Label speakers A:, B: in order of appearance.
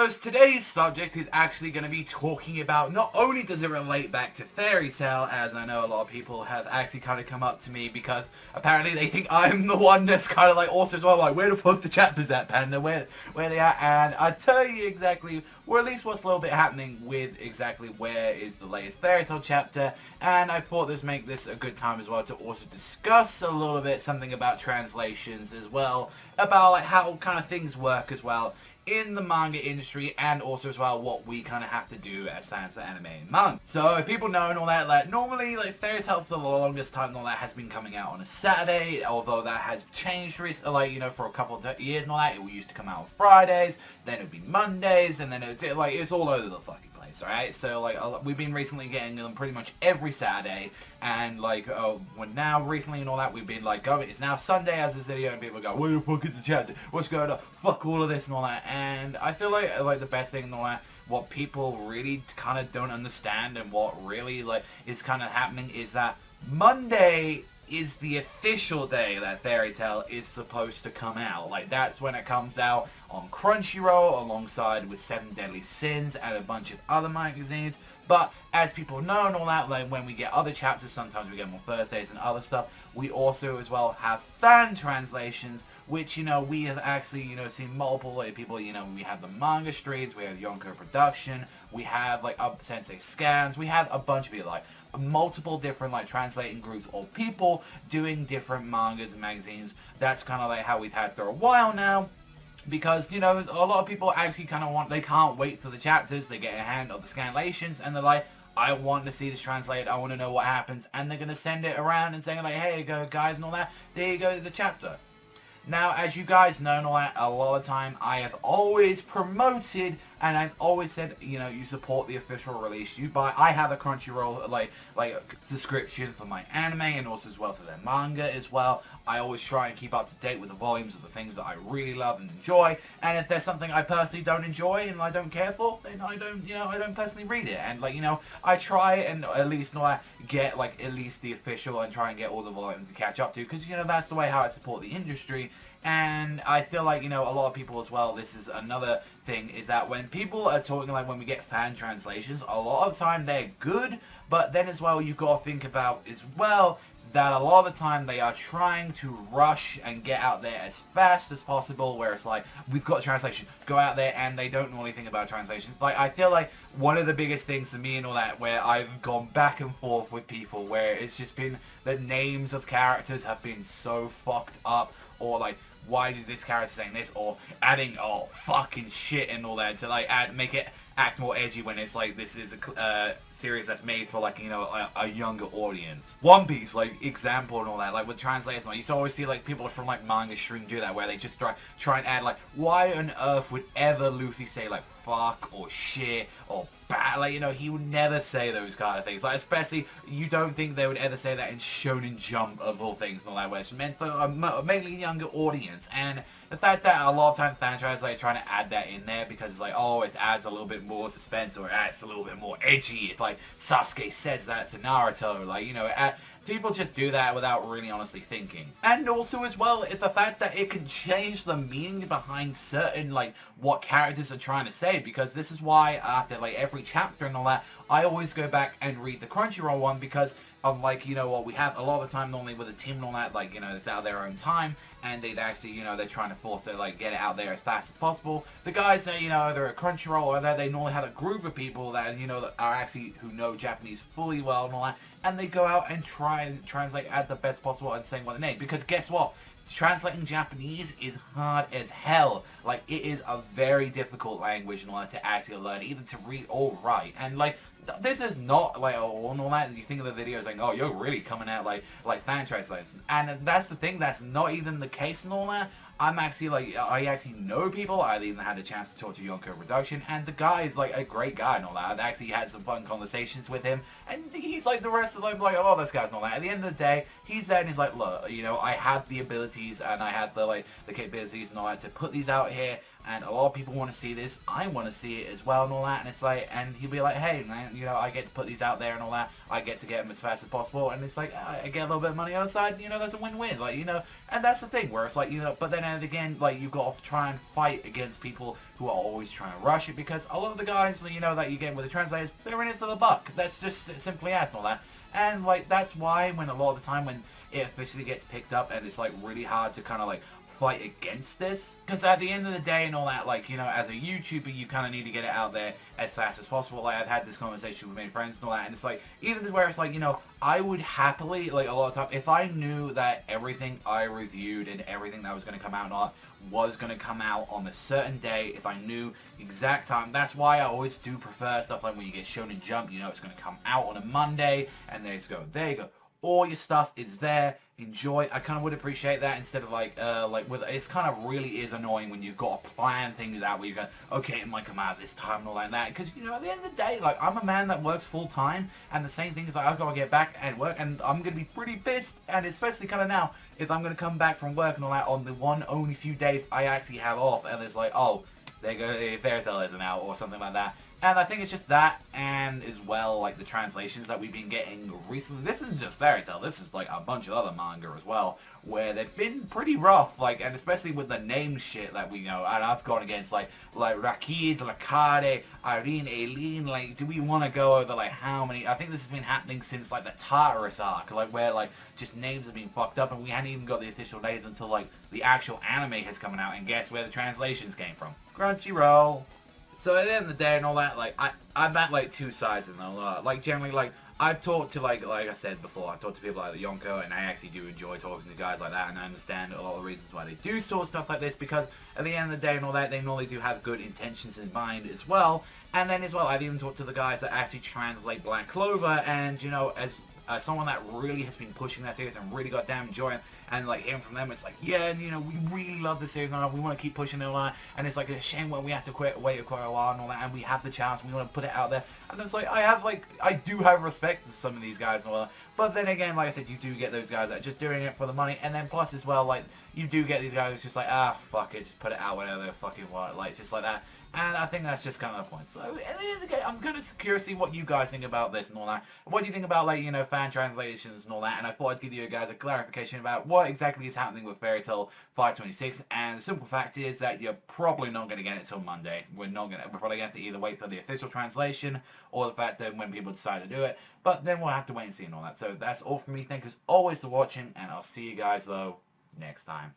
A: So today's subject is actually going to be talking about, not only does it relate back to Fairy Tail, as I know a lot of people have actually kind of come up to me because apparently they think I'm the one that's kind of like also as well, like, where the fuck the chapters at, Panda, where they at, and I tell you exactly, or at least what's a little bit happening with exactly where is the latest Fairy Tail chapter, and I thought make this a good time as well to also discuss a little bit something about translations as well, about like how kind of things work as well in the manga industry, and also as well what we kind of have to do as fans of anime and manga. So if people know and all that, like normally like Fairy Tail for the longest time and all that has been coming out on a Saturday, although that has changed recently, like, you know, for a couple of years and all that. It used to come out on Fridays, then it would be Mondays, and then it's all over the fucking place, alright? So like we've been recently getting them pretty much every Saturday, and like when now recently and all that we've been like it's now Sunday as this video, and people go, where the fuck is the chapter, what's going on, fuck all of this and all that. And I feel like the best thing and all that, what people really kind of don't understand and what really like is kind of happening is that Monday is the official day that Fairy Tail is supposed to come out. Like, that's when it comes out on Crunchyroll alongside with 7 Deadly Sins and a bunch of other magazines. But as people know and all that, like when we get other chapters, sometimes we get them on Thursdays and other stuff, we also as well have fan translations, which, you know, we have actually, you know, seen multiple people, you know, we have the manga streams, we have Yonko Production, we have like Sensei Scans, we have a bunch of people, like multiple different like translating groups or people doing different mangas and magazines. That's kind of like how we've had for a while now. Because, you know, a lot of people actually kind of they can't wait for the chapters, they get a hand of the scanlations, and they're like, I want to see this translated, I want to know what happens, and they're going to send it around and saying like, hey, go guys and all that, there you go, the chapter. Now, as you guys know and all that, a lot of time I have always promoted and I've always said, you know, you support the official release. I have a Crunchyroll like subscription for my anime and also as well for their manga as well. I always try and keep up to date with the volumes of the things that I really love and enjoy. And if there's something I personally don't enjoy and I don't care for, then I don't personally read it. And like, you know, I try and at least get like at least the official and try and get all the volumes to catch up to, because, you know, that's the way how I support the industry. And I feel like, you know, a lot of people as well, this is another thing, is that when people are talking, like when we get fan translations, a lot of the time they're good, but then as well you've got to think about as well that a lot of the time they are trying to rush and get out there as fast as possible, where it's like, we've got a translation, go out there, and they don't normally think about translation. Like, I feel like one of the biggest things to me and all that, where I've gone back and forth with people, where it's just been the names of characters have been so fucked up, or like, why did this character saying this, or adding fucking shit and all that to like make it act more edgy when it's like this is a series that's made for like, you know, a younger audience. One Piece, like example and all that, like with translators, you used to always see like people from like manga stream do that, where they just try and add like, why on earth would ever Luffy say like fuck or shit or bad? Like, you know, he would never say those kind of things. Like, especially you don't think they would ever say that in Shonen Jump of all things and all that, where it's meant for a mainly younger audience. And the fact that a lot of times fan translators trying to add that in there because it's like, oh, it adds a little bit more suspense, or it adds a little bit more edgy. It's like Sasuke says that to Naruto, like, you know, people just do that without really honestly thinking. And also as well, it's the fact that it can change the meaning behind certain, like, what characters are trying to say, because this is why after, like, every chapter and all that, I always go back and read the Crunchyroll one, because like, you know what, we have a lot of the time normally with a team and all that, like, you know, it's out of their own time, and they'd actually, you know, they're trying to force it, like, get it out there as fast as possible. The guys that, you know, either at Crunchyroll or that they normally have a group of people that, you know, that are actually, who know Japanese fully well and all that, and they go out and try and translate at the best possible and saying what they need, because guess what? Translating Japanese is hard as hell. Like, it is a very difficult language in order to actually learn, either to read or write. And like, this is not like all that. You think of the videos like, oh, you're really coming out like fan translations, and that's the thing. That's not even the case and all that. I'm actually like, I actually know people. I even had a chance to talk to Yonko Production, and the guy is like a great guy and all that. I've actually had some fun conversations with him, and he's like the rest of them, like, oh, this guy's and all that. At the end of the day, he's there and he's like, look, you know, I have the abilities and I have the capabilities and all that to put these out here. and a lot of people want to see this. I want to see it as well and all that, and it's like, and he'll be like, hey man, you know, I get to put these out there and all that, I get to get them as fast as possible, and it's like, I get a little bit of money outside, you know, that's a win-win, like, you know, and that's the thing, where it's like, you know, but then again, like, you've got to try and fight against people who are always trying to rush it, because a lot of the guys, you know, that you get with the translators, they're in it for the buck. That's just simply as and all that. And like, that's why when a lot of the time when it officially gets picked up and it's like really hard to kind of like fight against this, because at the end of the day and all that, like, you know, as a YouTuber, you kind of need to get it out there as fast as possible. Like, I've had this conversation with many friends and all that, and it's like, even where it's like, you know, I would happily, like, a lot of time, if I knew that everything I reviewed and everything that was going to come out and all that was going to come out on a certain day, if I knew exact time, that's why I always do prefer stuff like when you get Shonen Jump, you know, it's going to come out on a Monday, and they just go, there you go. All your stuff is there. Enjoy. I kind of would appreciate that instead of like with it's kind of really is annoying when you've got to plan things out where you go, okay, it might come out this time and all like that, because you know at the end of the day, like, I'm a man that works full time, and the same thing is like I've got to get back and work, and I'm gonna be pretty pissed, and especially kind of now if I'm gonna come back from work and all that on the only few days I actually have off, and it's like, oh, there go, Fairy Tail isn't out or something like that. And I think it's just that, and as well, like, the translations that we've been getting recently. This isn't just Fairy Tail, this is, like, a bunch of other manga as well, where they've been pretty rough, like, and especially with the name shit that we know, and I've gone against, like Rakid, Lakare, Irene, Aileen, like, do we want to go over, like, how many, I think this has been happening since, like, the Tartarus arc, like, where, like, just names have been fucked up, and we hadn't even got the official names until, like, the actual anime has come out, and guess where the translations came from? Crunchyroll. So at the end of the day and all that, like, I'm at, like, two sides and all that. Like, generally, like, I've talked to, like I said before, I've talked to people like Yonko, and I actually do enjoy talking to guys like that, and I understand a lot of the reasons why they do sort of stuff like this, because at the end of the day and all that, they normally do have good intentions in mind as well. And then as well, I've even talked to the guys that actually translate Black Clover, and, you know, as someone that really has been pushing that series and really got damn enjoying it, and like hearing from them, it's like, yeah, and you know, we really love the series, and we want to keep pushing it on, and it's like a shame when we have to wait quite a while and all that, and we have the chance, we want to put it out there, and it's like, I do have respect to some of these guys and all that, but then again, like I said, you do get those guys that are just doing it for the money, and then plus as well, like, you do get these guys who's just like, ah, fuck it, just put it out whenever they fucking want, like, just like that. And I think that's just kind of the point. So, at the end of the day, I'm kind of curious to see what you guys think about this and all that. What do you think about, like, you know, fan translations and all that? And I thought I'd give you guys a clarification about what exactly is happening with Fairy Tail 526. And the simple fact is that you're probably not going to get it till Monday. We're probably going to have to either wait for the official translation or the fact that when people decide to do it. But then we'll have to wait and see and all that. So that's all from me. Thank you as always for watching, and I'll see you guys, though, next time.